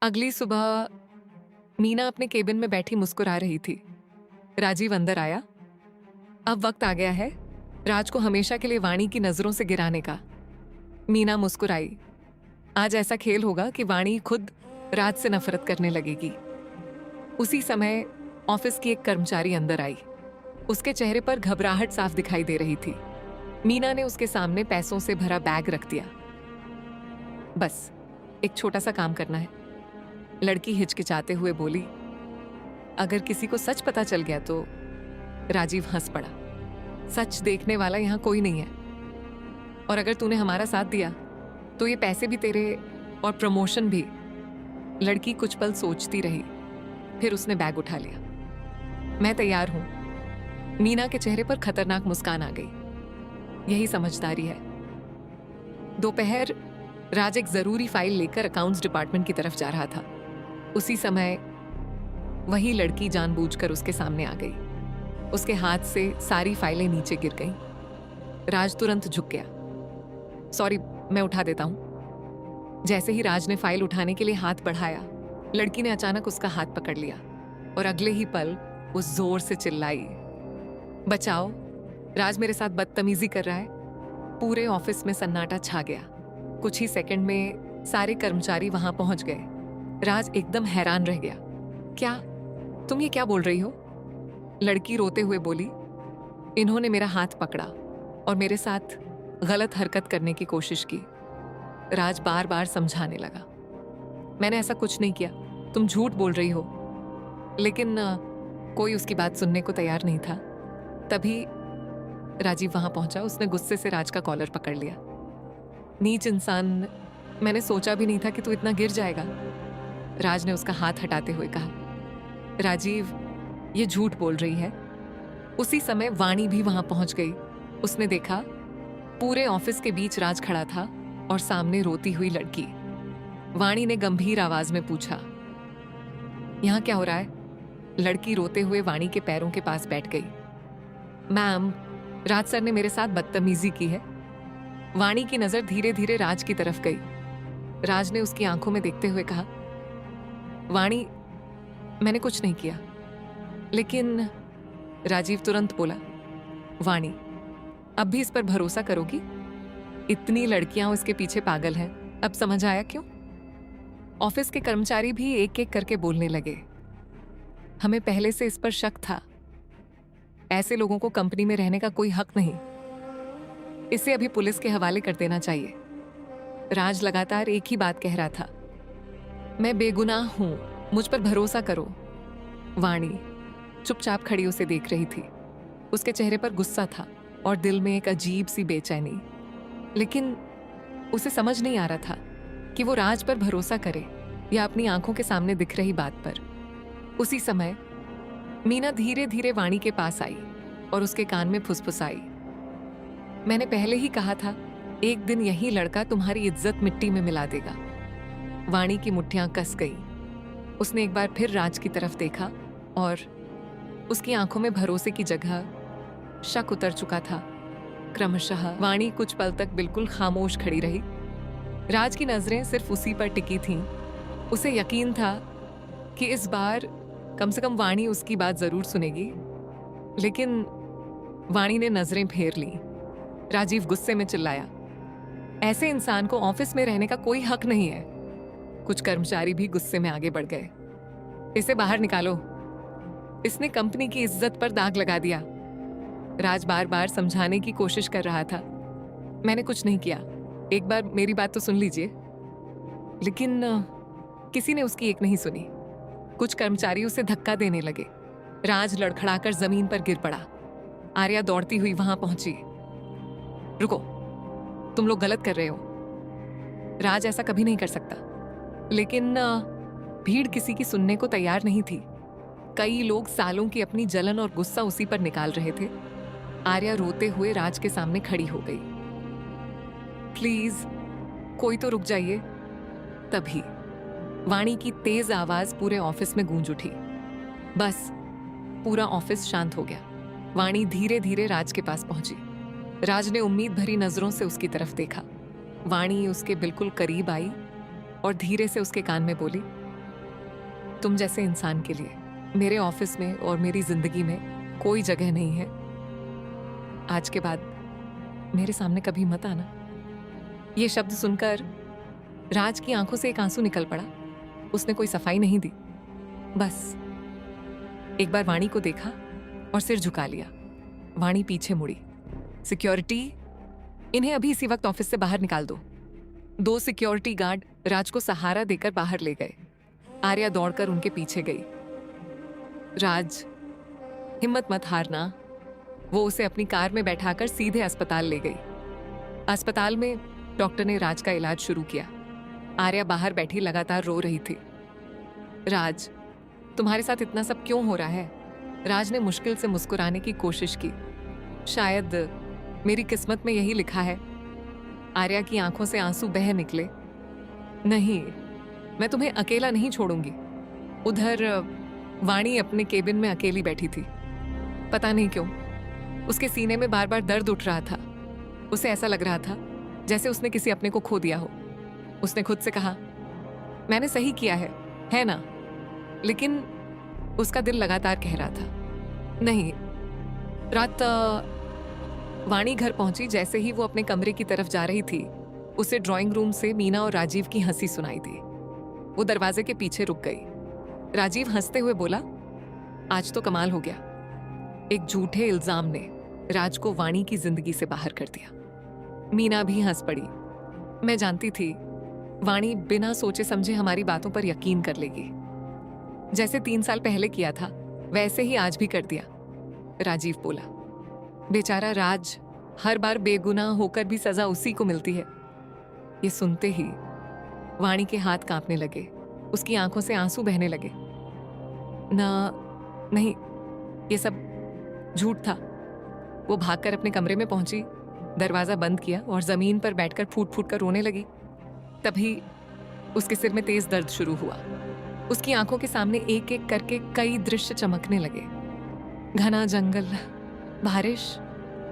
अगली सुबह मीना अपने केबिन में बैठी मुस्कुरा रही थी। राजीव अंदर आया। अब वक्त आ गया है राज को हमेशा के लिए वाणी की नजरों से गिराने का। मीना मुस्कुराई। आज ऐसा खेल होगा कि वाणी खुद राज से नफरत करने लगेगी। उसी समय ऑफिस की एक कर्मचारी अंदर आई। उसके चेहरे पर घबराहट साफ दिखाई दे रही थी। मीना ने उसके सामने पैसों से भरा बैग रख दिया। बस एक छोटा सा काम करना है, लड़की हिचकिचाते हुए बोली। अगर किसी को सच पता चल गया तो राजीव हंस पड़ा। सच देखने वाला यहां कोई नहीं है, और अगर तूने हमारा साथ दिया तो ये पैसे भी तेरे और प्रमोशन भी। लड़की कुछ पल सोचती रही, फिर उसने बैग उठा लिया। मैं तैयार हूं। मीना के चेहरे पर खतरनाक मुस्कान आ गई। यही समझदारी है। दोपहर राज एक जरूरी फाइल लेकर अकाउंट्स डिपार्टमेंट की तरफ जा रहा था। उसी समय वही लड़की जानबूझकर उसके सामने आ गई। उसके हाथ से सारी फाइलें नीचे गिर गईं। राज तुरंत झुक गया। सॉरी, मैं उठा देता हूं। जैसे ही राज ने फाइल उठाने के लिए हाथ बढ़ाया, लड़की ने अचानक उसका हाथ पकड़ लिया और अगले ही पल वो जोर से चिल्लाई, बचाओ, राज मेरे साथ बदतमीजी कर रहा है। पूरे ऑफिस में सन्नाटा छा गया। कुछ ही सेकंड में सारे कर्मचारी वहां पहुंच गए। राज एकदम हैरान रह गया। क्या? तुम ये क्या बोल रही हो? लड़की रोते हुए बोली, इन्होंने मेरा हाथ पकड़ा और मेरे साथ गलत हरकत करने की कोशिश की। राज बार बार समझाने लगा, मैंने ऐसा कुछ नहीं किया, तुम झूठ बोल रही हो। लेकिन कोई उसकी बात सुनने को तैयार नहीं था। तभी राजीव वहां पहुंचा। उसने गुस्से से राज का कॉलर पकड़ लिया। नीच इंसान, मैंने सोचा भी नहीं था कि तू इतना गिर जाएगा। राज ने उसका हाथ हटाते हुए कहा, राजीव, ये झूठ बोल रही है। उसी समय वाणी भी वहां पहुंच गई। उसने देखा पूरे ऑफिस के बीच राज खड़ा था और सामने रोती हुई लड़की। वाणी ने गंभीर आवाज में पूछा, यहां क्या हो रहा है? लड़की रोते हुए वाणी के पैरों के पास बैठ गई। मैम, राज सर ने मेरे साथ बदतमीजी की है। वाणी की नजर धीरे धीरे राज की तरफ गई। राज ने उसकी आंखों में देखते हुए कहा, वाणी, मैंने कुछ नहीं किया। लेकिन राजीव तुरंत बोला, वाणी, अब भी इस पर भरोसा करोगी? इतनी लड़कियां उसके पीछे पागल हैं। अब समझ आया क्यों? ऑफिस के कर्मचारी भी एक एक करके बोलने लगे, हमें पहले से इस पर शक था। ऐसे लोगों को कंपनी में रहने का कोई हक नहीं। इसे अभी पुलिस के हवाले कर देना चाहिए। राज लगातार एक ही बात कह रहा था, मैं बेगुनाह हूं, मुझ पर भरोसा करो। वाणी चुपचाप खड़ी उसे देख रही थी। उसके चेहरे पर गुस्सा था और दिल में एक अजीब सी बेचैनी। लेकिन उसे समझ नहीं आ रहा था कि वो राज पर भरोसा करे या अपनी आंखों के सामने दिख रही बात पर। उसी समय मीना धीरे धीरे वाणी के पास आई और उसके कान में फुसफुसाई, मैंने पहले ही कहा था, एक दिन यही लड़का तुम्हारी इज्जत मिट्टी में मिला देगा। वाणी की मुट्ठियां कस गई। उसने एक बार फिर राज की तरफ देखा और उसकी आंखों में भरोसे की जगह शक उतर चुका था। क्रमशः वाणी कुछ पल तक बिल्कुल खामोश खड़ी रही। राज की नजरें सिर्फ उसी पर टिकी थीं। उसे यकीन था कि इस बार कम से कम वाणी उसकी बात जरूर सुनेगी। लेकिन वाणी ने नजरें फेर ली। राजीव गुस्से में चिल्लाया, ऐसे इंसान को ऑफिस में रहने का कोई हक नहीं है। कुछ कर्मचारी भी गुस्से में आगे बढ़ गए, इसे बाहर निकालो, इसने कंपनी की इज्जत पर दाग लगा दिया। राज बार बार समझाने की कोशिश कर रहा था, मैंने कुछ नहीं किया, एक बार मेरी बात तो सुन लीजिए। लेकिन किसी ने उसकी एक नहीं सुनी। कुछ कर्मचारी उसे धक्का देने लगे। राज लड़खड़ाकर जमीन पर गिर पड़ा। आर्या दौड़ती हुई वहां पहुंची। रुको, तुम लोग गलत कर रहे हो, राज ऐसा कभी नहीं कर सकता। लेकिन भीड़ किसी की सुनने को तैयार नहीं थी। कई लोग सालों की अपनी जलन और गुस्सा उसी पर निकाल रहे थे। आर्या रोते हुए राज के सामने खड़ी हो गई, प्लीज कोई तो रुक जाइए। तभी वाणी की तेज आवाज पूरे ऑफिस में गूंज उठी। बस पूरा ऑफिस शांत हो गया। वाणी धीरे धीरे राज के पास पहुंची। राज ने उम्मीद भरी नजरों से उसकी तरफ देखा। वाणी उसके बिल्कुल करीब आई और धीरे से उसके कान में बोली, तुम जैसे इंसान के लिए मेरे ऑफिस में और मेरी जिंदगी में कोई जगह नहीं है। आज के बाद मेरे सामने कभी मत आना। ये शब्द सुनकर राज की आंखों से एक आंसू निकल पड़ा। उसने कोई सफाई नहीं दी, बस एक बार वाणी को देखा और सिर झुका लिया। वाणी पीछे मुड़ी। सिक्योरिटी, इन्हें अभी इसी वक्त ऑफिस से बाहर निकाल दो। 2 सिक्योरिटी गार्ड राज को सहारा देकर बाहर ले गए। आर्या दौड़कर उनके पीछे गई। राज, हिम्मत मत हारना। वो उसे अपनी कार में बैठाकर सीधे अस्पताल ले गई। अस्पताल में डॉक्टर ने राज का इलाज शुरू किया। आर्या बाहर बैठी लगातार रो रही थी। राज, तुम्हारे साथ इतना सब क्यों हो रहा है? राज ने मुश्किल से मुस्कुराने की कोशिश की। शायद मेरी किस्मत में यही लिखा है। आर्या की आंखों से आंसू बह निकले। नहीं, मैं तुम्हें अकेला नहीं छोड़ूंगी। उधर वाणी अपने केबिन में अकेली बैठी थी। पता नहीं क्यों उसके सीने में बार बार दर्द उठ रहा था। उसे ऐसा लग रहा था जैसे उसने किसी अपने को खो दिया हो। उसने खुद से कहा, मैंने सही किया है ना? लेकिन उसका दिल लगातार कह रहा था, नहीं। रात वाणी घर पहुंची। जैसे ही वो अपने कमरे की तरफ जा रही थी, उसे ड्राइंग रूम से मीना और राजीव की हंसी सुनाई दी। वो दरवाजे के पीछे रुक गई। राजीव हंसते हुए बोला, आज तो कमाल हो गया। एक झूठे इल्जाम ने राज को वाणी की जिंदगी से बाहर कर दिया। मीना भी हंस पड़ी। मैं जानती थी वाणी बिना सोचे समझे हमारी बातों पर यकीन कर लेगी। जैसे 3 साल पहले किया था वैसे ही आज भी कर दिया। राजीव बोला, बेचारा राज, हर बार बेगुनाह होकर भी सजा उसी को मिलती है। ये सुनते ही वाणी के हाथ कांपने लगे। उसकी आंखों से आंसू बहने लगे। नहीं, ये सब झूठ था। वो भागकर अपने कमरे में पहुंची, दरवाजा बंद किया और जमीन पर बैठकर फूट फूट कर रोने लगी। तभी उसके सिर में तेज दर्द शुरू हुआ। उसकी आंखों के सामने एक एक करके कई दृश्य चमकने लगे। घना जंगल, बारिश,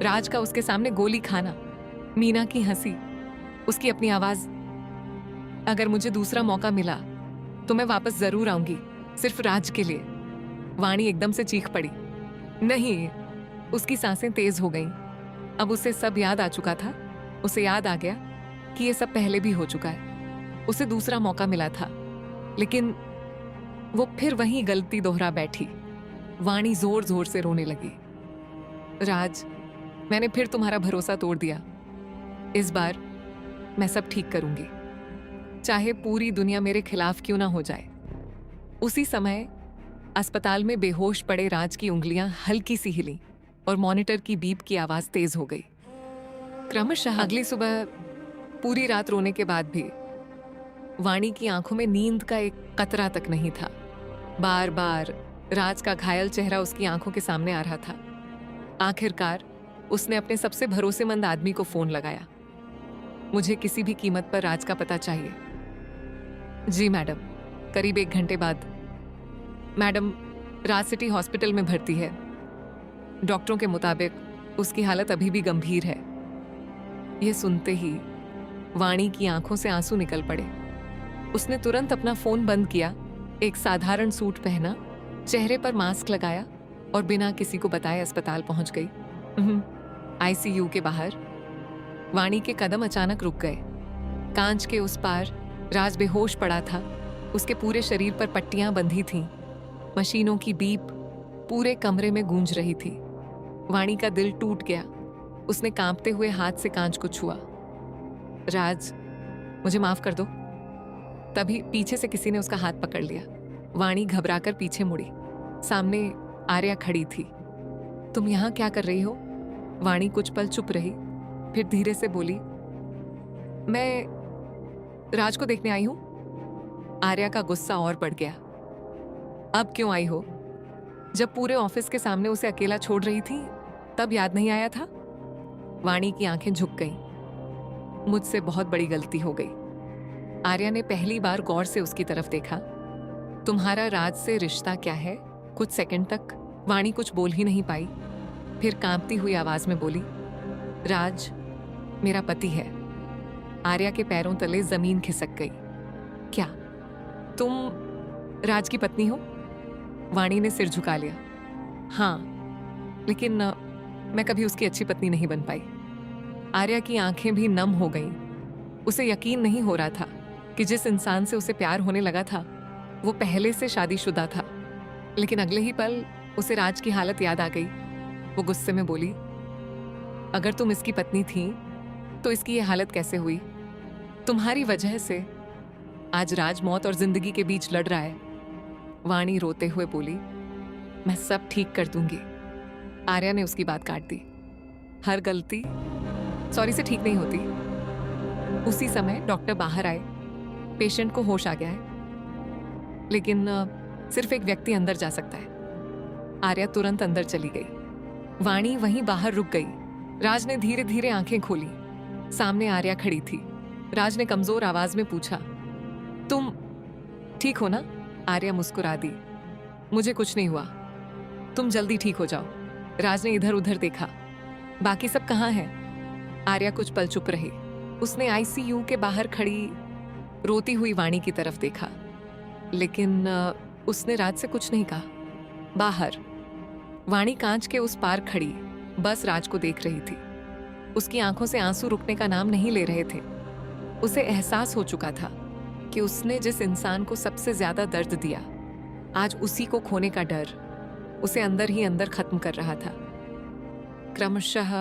राज का उसके सामने गोली खाना, मीना की हंसी, उसकी अपनी आवाज। अगर मुझे दूसरा मौका मिला तो मैं वापस जरूर आऊंगी, सिर्फ राज के लिए। वाणी एकदम से चीख पड़ी। नहीं, उसकी सांसें तेज हो गईं। अब उसे सब याद आ चुका था। उसे याद आ गया कि ये सब पहले भी हो चुका है। उसे दूसरा मौका मिला था, लेकिन वो फिर वही गलती दोहरा बैठी। वाणी जोर जोर से रोने लगी। राज, मैंने फिर तुम्हारा भरोसा तोड़ दिया। इस बार मैं सब ठीक करूंगी, चाहे पूरी दुनिया मेरे खिलाफ क्यों ना हो जाए। उसी समय अस्पताल में बेहोश पड़े राज की उंगलियां हल्की सी हिली और मॉनिटर की बीप की आवाज तेज हो गई। क्रमशः अगली सुबह पूरी रात रोने के बाद भी वाणी की आंखों में नींद का एक कतरा तक नहीं था। बार बार राज का घायल चेहरा उसकी आंखों के सामने आ रहा था। आखिरकार उसने अपने सबसे भरोसेमंद आदमी को फोन लगाया। मुझे किसी भी कीमत पर राज का पता चाहिए। जी मैडम। करीब 1 घंटे बाद। मैडम, राज सिटी हॉस्पिटल में भर्ती है। डॉक्टरों के मुताबिक उसकी हालत अभी भी गंभीर है। यह सुनते ही वाणी की आंखों से आंसू निकल पड़े। उसने तुरंत अपना फोन बंद किया, एक साधारण सूट पहना, चेहरे पर मास्क लगाया और बिना किसी को बताए अस्पताल पहुंच गई। आईसीयू के बाहर वाणी के कदम अचानक रुक गए। कांच के उस पार राज बेहोश पड़ा था। उसके पूरे शरीर पर पट्टियां बंधी थीं। मशीनों की बीप पूरे कमरे में गूंज रही थी। वाणी का दिल टूट गया। उसने कांपते हुए हाथ से कांच को छुआ। राज, मुझे माफ कर दो। तभी पीछे से किसी ने उसका हाथ पकड़ लिया। वाणी घबराकर पीछे मुड़ी। सामने आर्या खड़ी थी। तुम यहाँ क्या कर रही हो? वाणी कुछ पल चुप रही, फिर धीरे से बोली, मैं राज को देखने आई हूं। आर्या का गुस्सा और बढ़ गया। अब क्यों आई हो? जब पूरे ऑफिस के सामने उसे अकेला छोड़ रही थी तब याद नहीं आया था? वाणी की आंखें झुक गईं। मुझसे बहुत बड़ी गलती हो गई। आर्या ने पहली बार गौर से उसकी तरफ देखा। तुम्हारा राज से रिश्ता क्या है? कुछ सेकंड तक वाणी कुछ बोल ही नहीं पाई। फिर कांपती हुई आवाज में बोली, राज मेरा पति है। आर्या के पैरों तले जमीन खिसक गई। क्या तुम राज की पत्नी हो? वाणी ने सिर झुका लिया। हाँ, लेकिन मैं कभी उसकी अच्छी पत्नी नहीं बन पाई। आर्या की आंखें भी नम हो गईं। उसे यकीन नहीं हो रहा था कि जिस इंसान से उसे प्यार होने लगा था वो पहले से शादीशुदा था। लेकिन अगले ही पल उसे राज की हालत याद आ गई। वो गुस्से में बोली, अगर तुम इसकी पत्नी थी तो इसकी ये हालत कैसे हुई? तुम्हारी वजह से आज राज मौत और जिंदगी के बीच लड़ रहा है। वाणी रोते हुए बोली, मैं सब ठीक कर दूंगी। आर्या ने उसकी बात काट दी। हर गलती सॉरी से ठीक नहीं होती। उसी समय डॉक्टर बाहर आए। पेशेंट को होश आ गया है, लेकिन सिर्फ एक व्यक्ति अंदर जा सकता है। आर्या तुरंत अंदर चली गई। वाणी वहीं बाहर रुक गई। राज ने धीरे धीरे आंखें खोली। सामने आर्या खड़ी थी। राज ने कमजोर आवाज में पूछा, तुम ठीक हो ना? आर्या मुस्कुरा दी, मुझे कुछ नहीं हुआ, तुम जल्दी ठीक हो जाओ। राज ने इधर उधर देखा, बाकी सब कहाँ हैं? आर्या कुछ पल चुप रही। उसने आईसीयू के बाहर खड़ी रोती हुई वाणी की तरफ देखा, लेकिन उसने राज से कुछ नहीं कहा। बाहर वाणी कांच के उस पार खड़ी बस राज को देख रही थी। उसकी आंखों से आंसू रुकने का नाम नहीं ले रहे थे। उसे एहसास हो चुका था कि उसने जिस इंसान को सबसे ज्यादा दर्द दिया, आज उसी को खोने का डर उसे अंदर ही अंदर खत्म कर रहा था। क्रमशः